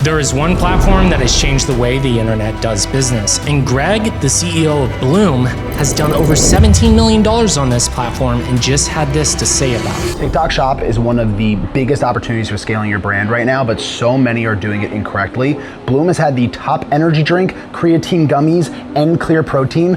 There is one platform that has changed the way the internet does business, and Greg, the CEO of Bloom, has done over $17 million on this platform and just had this to say about it. TikTok Shop is one of the biggest opportunities for scaling your brand right now, but so many are doing it incorrectly. Bloom has had the top energy drink, creatine gummies, and clear protein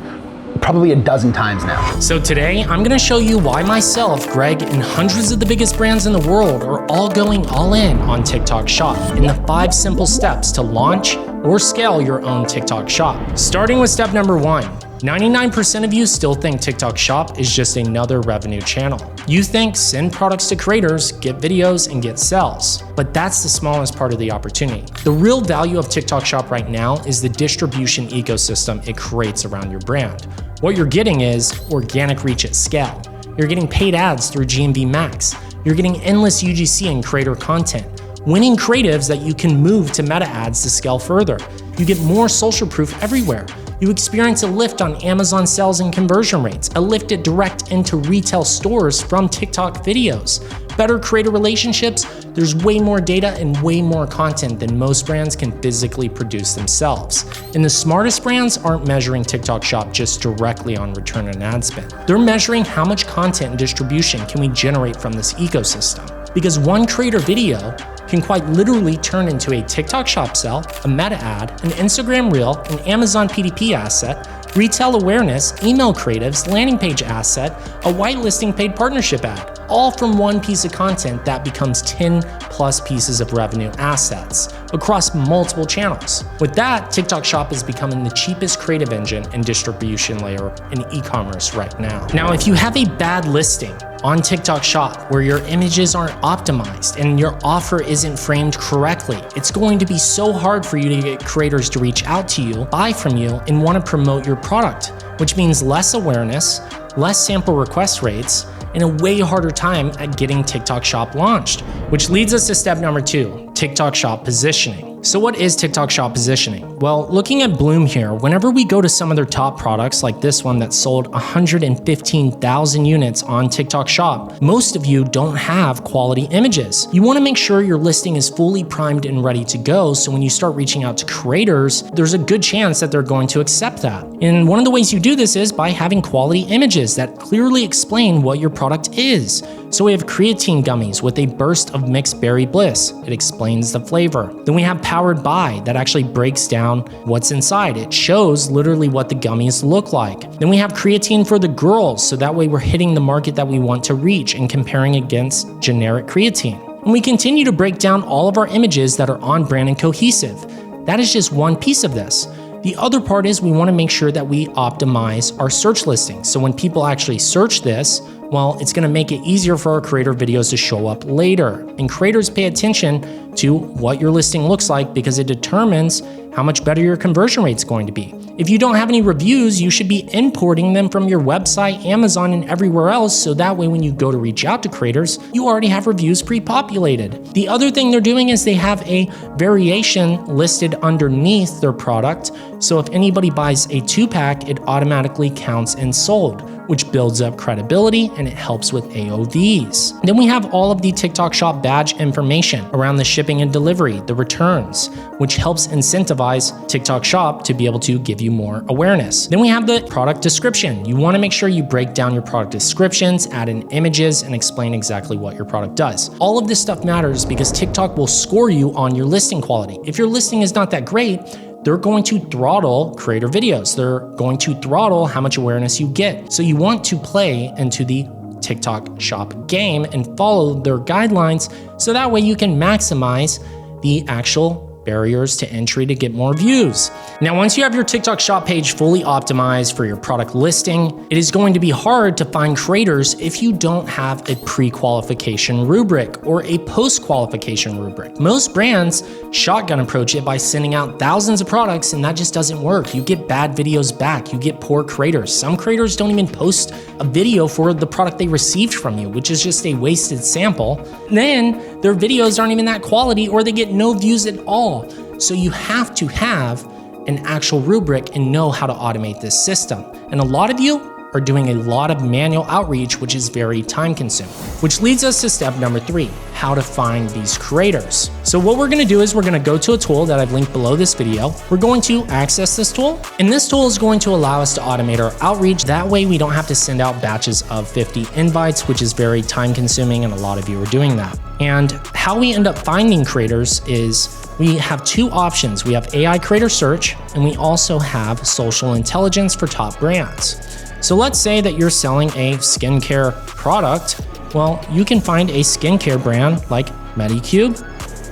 probably a dozen times now. So today, I'm gonna show you why myself, Greg, and hundreds of the biggest brands in the world are all going all in on TikTok Shop in the 5 simple steps to launch or scale your own TikTok Shop. Starting with step number 1. 99% of you still think TikTok Shop is just another revenue channel. You think send products to creators, get videos, and get sales. But that's the smallest part of the opportunity. The real value of TikTok Shop right now is the distribution ecosystem it creates around your brand. What you're getting is organic reach at scale. You're getting paid ads through GMV Max. You're getting endless UGC and creator content. Winning creatives that you can move to meta ads to scale further. You get more social proof everywhere. You experience a lift on Amazon sales and conversion rates, a lift at direct into retail stores from TikTok videos. Better creator relationships, there's way more data and way more content than most brands can physically produce themselves. And the smartest brands aren't measuring TikTok Shop just directly on return on ad spend. They're measuring how much content and distribution can we generate from this ecosystem. Because one creator video can quite literally turn into a TikTok Shop sell, a meta ad, an Instagram reel, an Amazon PDP asset, retail awareness, email creatives, landing page asset, a whitelisting paid partnership ad, all from one piece of content that becomes 10 plus pieces of revenue assets across multiple channels. With that, TikTok Shop is becoming the cheapest creative engine and distribution layer in e-commerce right now. Now, if you have a bad listing on TikTok Shop where your images aren't optimized and your offer isn't framed correctly, it's going to be so hard for you to get creators to reach out to you, buy from you, and want to promote your product, which means less awareness, less sample request rates, and a way harder time at getting TikTok Shop launched. Which leads us to step number 2, TikTok Shop positioning. So what is TikTok Shop positioning? Well, looking at Bloom here, whenever we go to some of their top products like this one that sold 115,000 units on TikTok Shop, most of you don't have quality images. You want to make sure your listing is fully primed and ready to go, so when you start reaching out to creators, there's a good chance that they're going to accept that. And one of the ways you do this is by having quality images that clearly explain what your product is. So we have creatine gummies with a burst of mixed berry bliss. It explains the flavor. Then we have powered by that actually breaks down what's inside. It shows literally what the gummies look like. Then we have creatine for the girls, so that way we're hitting the market that we want to reach and comparing against generic creatine. And we continue to break down all of our images that are on brand and cohesive. That is just one piece of this. The other part is we want to make sure that we optimize our search listings. So when people actually search this, well, it's going to make it easier for our creator videos to show up later. And creators pay attention to what your listing looks like because it determines how much better your conversion rate is going to be. If you don't have any reviews, you should be importing them from your website, Amazon, and everywhere else, so that way when you go to reach out to creators, you already have reviews pre-populated. The other thing they're doing is they have a variation listed underneath their product, so if anybody buys a 2-pack, it automatically counts and sold, which builds up credibility and it helps with AOVs. Then we have all of the TikTok Shop badge information around the shipping and delivery, the returns, which helps incentivize TikTok Shop to be able to give you more awareness. Then we have the product description. You want to make sure you break down your product descriptions, add in images, and explain exactly what your product does. All of this stuff matters because TikTok will score you on your listing quality. If your listing is not that great, they're going to throttle creator videos. They're going to throttle how much awareness you get. So you want to play into the TikTok Shop game and follow their guidelines so that way you can maximize the actual barriers to entry to get more views. Now, once you have your TikTok Shop page fully optimized for your product listing, it is going to be hard to find creators if you don't have a pre-qualification rubric or a post-qualification rubric. Most brands shotgun approach it by sending out thousands of products, and that just doesn't work. You get bad videos back, you get poor creators. Some creators don't even post a video for the product they received from you, which is just a wasted sample. And then their videos aren't even that quality or they get no views at all. So you have to have an actual rubric and know how to automate this system. And a lot of you are doing a lot of manual outreach, which is very time consuming. Which leads us to step number 3, how to find these creators. So what we're gonna do is we're gonna go to a tool that I've linked below this video. We're going to access this tool, and this tool is going to allow us to automate our outreach. That way we don't have to send out batches of 50 invites, which is very time consuming, and a lot of you are doing that. And how we end up finding creators is we have 2 options. We have AI creator search, and we also have social intelligence for top brands. So let's say that you're selling a skincare product. Well, you can find a skincare brand like Medicube,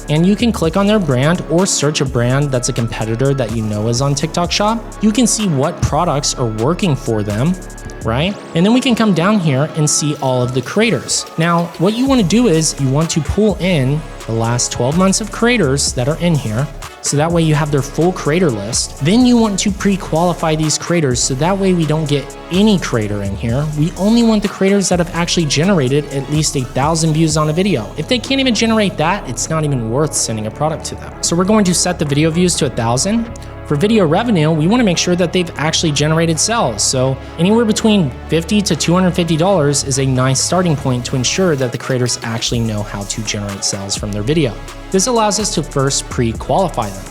and you can click on their brand or search a brand that's a competitor that you know is on TikTok Shop. You can see what products are working for them, right? And then we can come down here and see all of the creators. Now, what you want to do is you want to pull in the last 12 months of creators that are in here. So that way you have their full creator list. Then you want to pre-qualify these creators so that way we don't get any creator in here. We only want the creators that have actually generated at least 1,000 views on a video. If they can't even generate that, it's not even worth sending a product to them. So we're going to set the video views to 1,000. For video revenue, we want to make sure that they've actually generated sales. So anywhere between $50 to $250 is a nice starting point to ensure that the creators actually know how to generate sales from their video. This allows us to first pre-qualify them.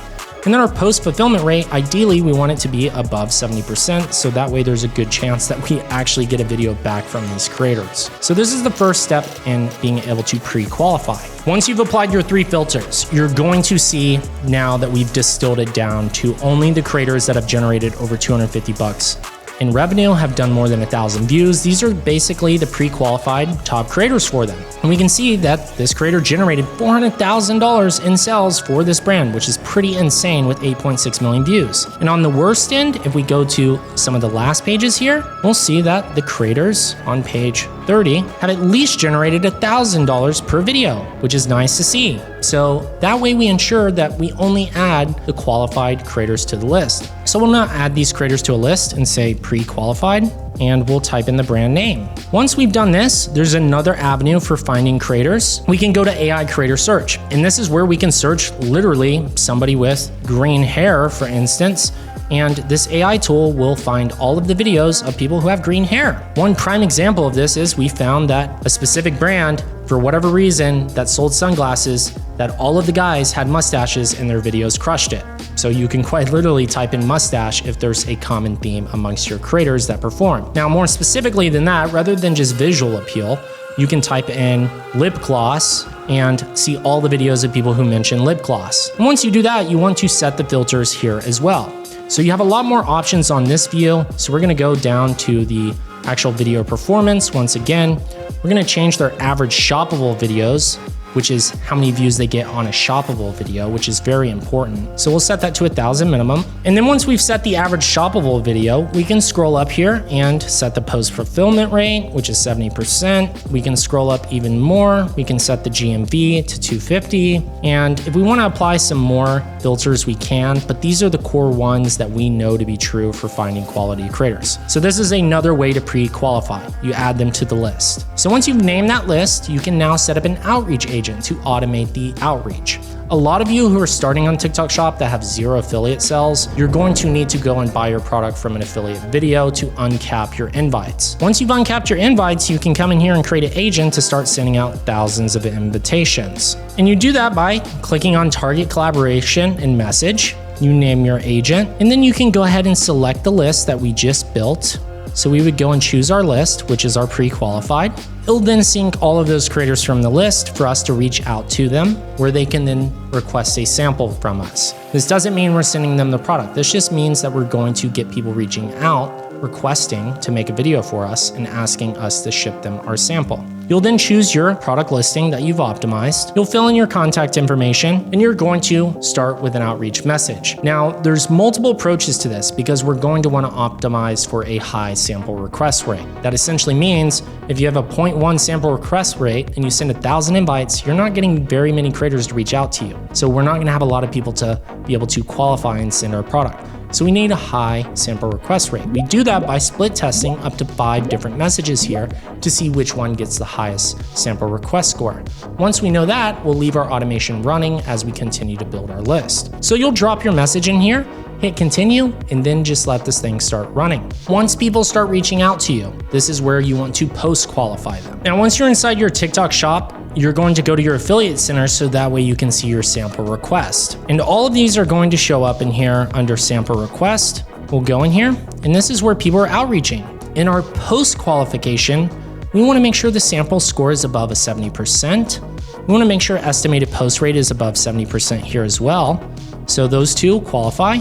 And then our post-fulfillment rate, ideally we want it to be above 70%, so that way there's a good chance that we actually get a video back from these creators. So this is the first step in being able to pre-qualify. Once you've applied your 3 filters, you're going to see now that we've distilled it down to only the creators that have generated over $250 in revenue, have done more than 1,000 views. These are basically the pre-qualified top creators for them. And we can see that this creator generated $400,000 in sales for this brand, which is pretty insane with 8.6 million views. And on the worst end, if we go to some of the last pages here, we'll see that the creators on page 30 have at least generated $1,000 per video, which is nice to see. So that way we ensure that we only add the qualified creators to the list. So we'll not add these creators to a list and say pre-qualified, and we'll type in the brand name. Once we've done this, there's another avenue for finding creators. We can go to AI creator search, and this is where we can search literally somebody with green hair, for instance, and this AI tool will find all of the videos of people who have green hair. One prime example of this is we found that a specific brand, for whatever reason, that sold sunglasses, that all of the guys had mustaches and their videos crushed it. So you can quite literally type in mustache if there's a common theme amongst your creators that perform. Now, more specifically than that, rather than just visual appeal, you can type in lip gloss and see all the videos of people who mention lip gloss. And once you do that, you want to set the filters here as well. So you have a lot more options on this view. So we're gonna go down to the actual video performance. Once again, we're gonna change their average shoppable videos, which is how many views they get on a shoppable video, which is very important. So we'll set that to 1,000 minimum. And then once we've set the average shoppable video, we can scroll up here and set the post fulfillment rate, which is 70%. We can scroll up even more. We can set the GMV to 250. And if we want to apply some more filters, we can, but these are the core ones that we know to be true for finding quality creators. So this is another way to pre-qualify. You add them to the list. So once you've named that list, you can now set up an outreach agent to automate the outreach. A lot of you who are starting on TikTok Shop that have 0 affiliate sales, you're going to need to go and buy your product from an affiliate video to uncap your invites. Once you've uncapped your invites, you can come in here and create an agent to start sending out thousands of invitations. And you do that by clicking on Target Collaboration and Message. You name your agent, and then you can go ahead and select the list that we just built. So we would go and choose our list, which is our pre-qualified. It'll then sync all of those creators from the list for us to reach out to them, where they can then request a sample from us. This doesn't mean we're sending them the product. This just means that we're going to get people reaching out, requesting to make a video for us and asking us to ship them our sample. You'll then choose your product listing that you've optimized. You'll fill in your contact information, and you're going to start with an outreach message. Now, there's multiple approaches to this because we're going to want to optimize for a high sample request rate. That essentially means if you have a 0.1 sample request rate and you send 1,000 invites, you're not getting very many creators to reach out to you. So we're not going to have a lot of people to be able to qualify and send our product. So we need a high sample request rate. We do that by split testing up to 5 different messages here to see which one gets the highest sample request score. Once we know that, we'll leave our automation running as we continue to build our list. So you'll drop your message in here, hit continue, and then just let this thing start running. Once people start reaching out to you, this is where you want to post qualify them. Now, once you're inside your TikTok shop, you're going to go to your affiliate center so that way you can see your sample request. And all of these are going to show up in here under sample request. We'll go in here, and this is where people are outreaching. In our post qualification, we want to make sure the sample score is above a 70%. We want to make sure estimated post rate is above 70% here as well. So those two qualify.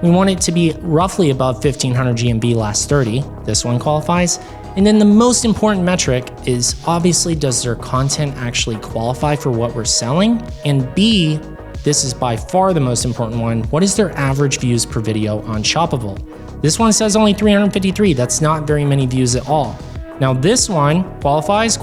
We want it to be roughly above 1500 GMV last 30. This one qualifies. And then the most important metric is obviously, does their content actually qualify for what we're selling? And B, this is by far the most important one, what is their average views per video on Chappell? This one says only 353. That's not very many views at all. Now this one qualifies,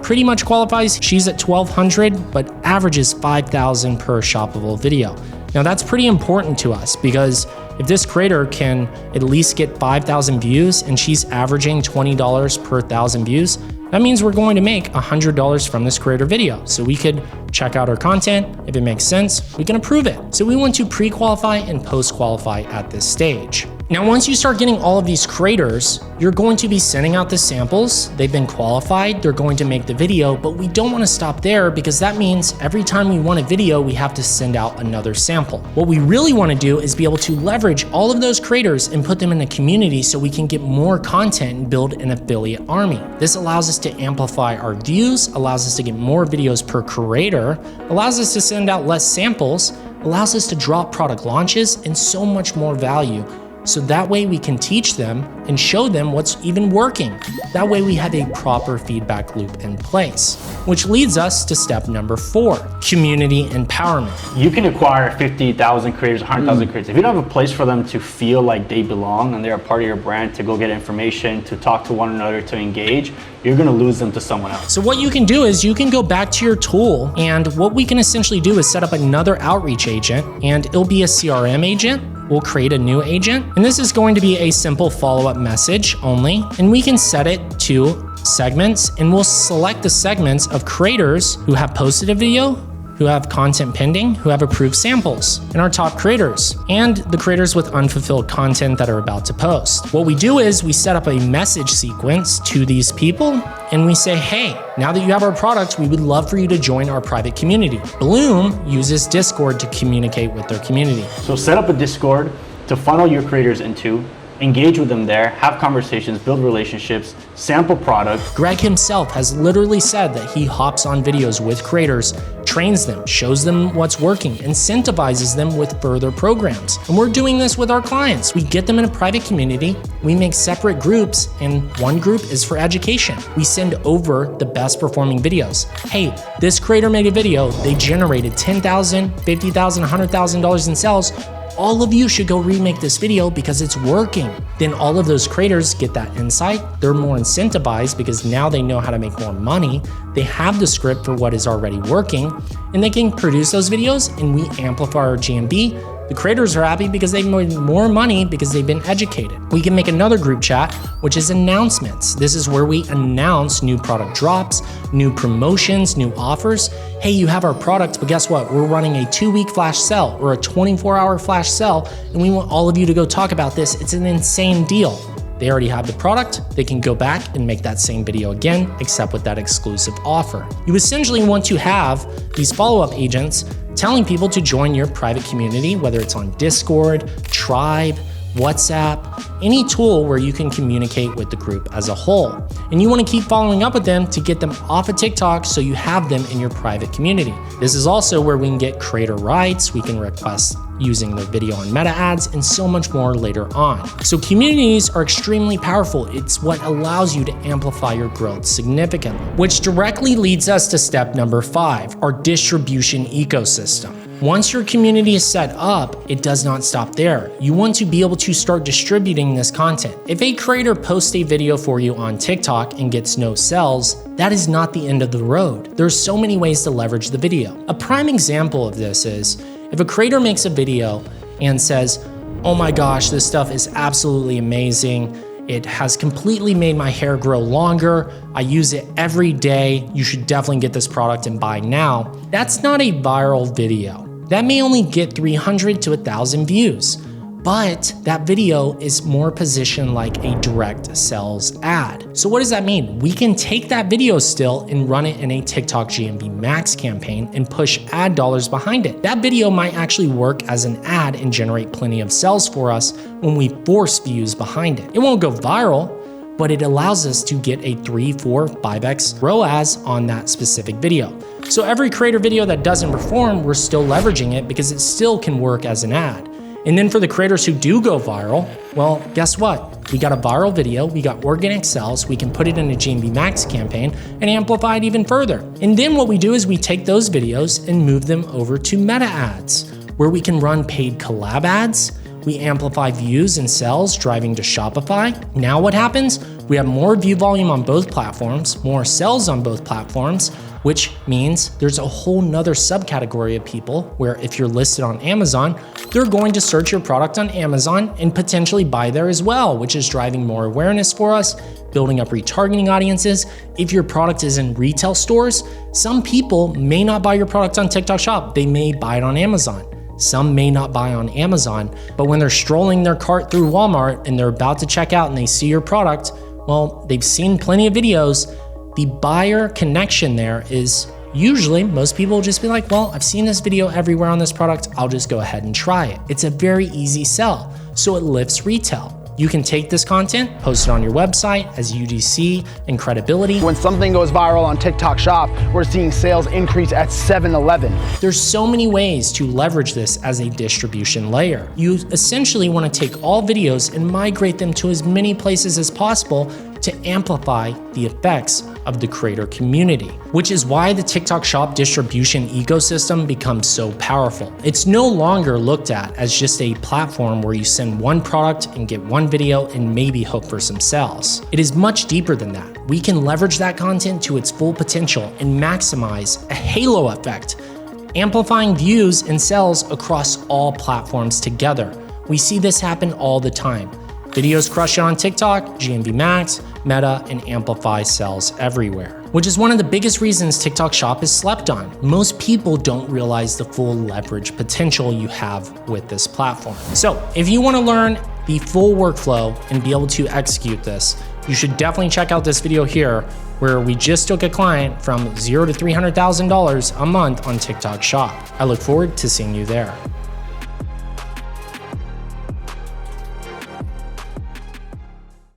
pretty much qualifies. She's at 1200, but averages 5,000 per shoppable video. Now that's pretty important to us because if this creator can at least get 5,000 views and she's averaging $20 per 1,000 views, that means we're going to make $100 from this creator video. So we could check out her content. If it makes sense, we can approve it. So we want to pre-qualify and post-qualify at this stage. Now, once you start getting all of these creators, you're going to be sending out the samples. They've been qualified. They're going to make the video, but we don't want to stop there because that means every time we want a video, we have to send out another sample. What we really want to do is be able to leverage all of those creators and put them in a community so we can get more content and build an affiliate army. This allows us to amplify our views, allows us to get more videos per creator, allows us to send out less samples, allows us to drop product launches, and so much more value. So that way we can teach them and show them what's even working. That way we have a proper feedback loop in place, which leads us to step number 4, community empowerment. You can acquire 50,000 creators, 100,000 creators. If you don't have a place for them to feel like they belong and they're a part of your brand, to go get information, to talk to one another, to engage, you're gonna lose them to someone else. So what you can do is you can go back to your tool, and what we can essentially do is set up another outreach agent, and it'll be a CRM agent. We'll create a new agent, and this is going to be a simple follow-up message only, and we can set it to segments, and we'll select the segments of creators who have posted a video, who have content pending, who have approved samples, and our top creators, and the creators with unfulfilled content that are about to post. What we do is we set up a message sequence to these people, and we say, hey, now that you have our product, we would love for you to join our private community. Bloom uses Discord to communicate with their community. So set up a Discord to funnel your creators into, engage with them there, have conversations, build relationships, sample product. Greg himself has literally said that he hops on videos with creators, trains them, shows them what's working, incentivizes them with further programs. And we're doing this with our clients. We get them in a private community, we make separate groups, and one group is for education. We send over the best performing videos. Hey, this creator made a video, they generated $10,000, $50,000, $100,000 in sales. All of you should go remake this video because it's working. Then all of those creators get that insight. They're more incentivized because now they know how to make more money. They have the script for what is already working, and they can produce those videos, and we amplify our GMV. The creators are happy because they've made more money because they've been educated. We can make another group chat, which is announcements. This is where we announce new product drops, new promotions, new offers. Hey, you have our product, but guess what? We're running a 2-week flash sale or a 24-hour flash sale, and we want all of you to go talk about this. It's an insane deal. They already have the product. They can go back and make that same video again, except with that exclusive offer. You essentially want to have these follow-up agents telling people to join your private community, whether it's on Discord, Tribe, WhatsApp, any tool where you can communicate with the group as a whole. And you want to keep following up with them to get them off of TikTok so you have them in your private community. This is also where we can get creator rights, we can request using their video on meta ads, and so much more later on. So communities are extremely powerful. It's what allows you to amplify your growth significantly, which directly leads us to step number 5, our distribution ecosystem. Once your community is set up, it does not stop there. You want to be able to start distributing this content. If a creator posts a video for you on TikTok and gets no sales, that is not the end of the road. There's so many ways to leverage the video. A prime example of this is if a creator makes a video and says, oh my gosh, this stuff is absolutely amazing. It has completely made my hair grow longer. I use it every day. You should definitely get this product and buy now. That's not a viral video. That may only get 300 to 1,000 views. but that video is more positioned like a direct sales ad. So what does that mean? We can take that video still and run it in a TikTok GMV Max campaign and push ad dollars behind it. That video might actually work as an ad and generate plenty of sales for us when we force views behind it. It won't go viral, but it allows us to get a 3, 4, 5x ROAS on that specific video. So every creator video that doesn't perform, we're still leveraging it because it still can work as an ad. And then for the creators who do go viral, well, guess what? We got a viral video, we got organic sales, we can put it in a GMV Max campaign and amplify it even further. And then what we do is we take those videos and move them over to meta ads, where we can run paid collab ads. We amplify views and sales, driving to Shopify. Now what happens? We have more view volume on both platforms, more sales on both platforms, which means there's a whole nother subcategory of people where if you're listed on Amazon, they're going to search your product on Amazon and potentially buy there as well, which is driving more awareness for us, building up retargeting audiences. If your product is in retail stores, some people may not buy your product on TikTok Shop. They may buy it on Amazon. Some may not buy on Amazon, but when they're strolling their cart through Walmart and they're about to check out and they see your product, well, they've seen plenty of videos. The buyer connection there is usually most people will just be like, well, I've seen this video everywhere on this product. I'll just go ahead and try it. It's a very easy sell. So it lifts retail. You can take this content, post it on your website as UGC and credibility. When something goes viral on TikTok Shop, we're seeing sales increase at 7-Eleven. There's so many ways to leverage this as a distribution layer. You essentially want to take all videos and migrate them to as many places as possible to amplify the effects of the creator community, which is why the TikTok Shop distribution ecosystem becomes so powerful. It's no longer looked at as just a platform where you send one product and get one video and maybe hope for some sales. It is much deeper than that. We can leverage that content to its full potential and maximize a halo effect, amplifying views and sales across all platforms together. We see this happen all the time. Videos crush it on TikTok, GMV Max, Meta, and amplify sales everywhere, which is one of the biggest reasons TikTok Shop is slept on. Most people don't realize the full leverage potential you have with this platform. So if you want to learn the full workflow and be able to execute this, you should definitely check out this video here where we just took a client from $0 to $300,000 a month on TikTok Shop. I look forward to seeing you there.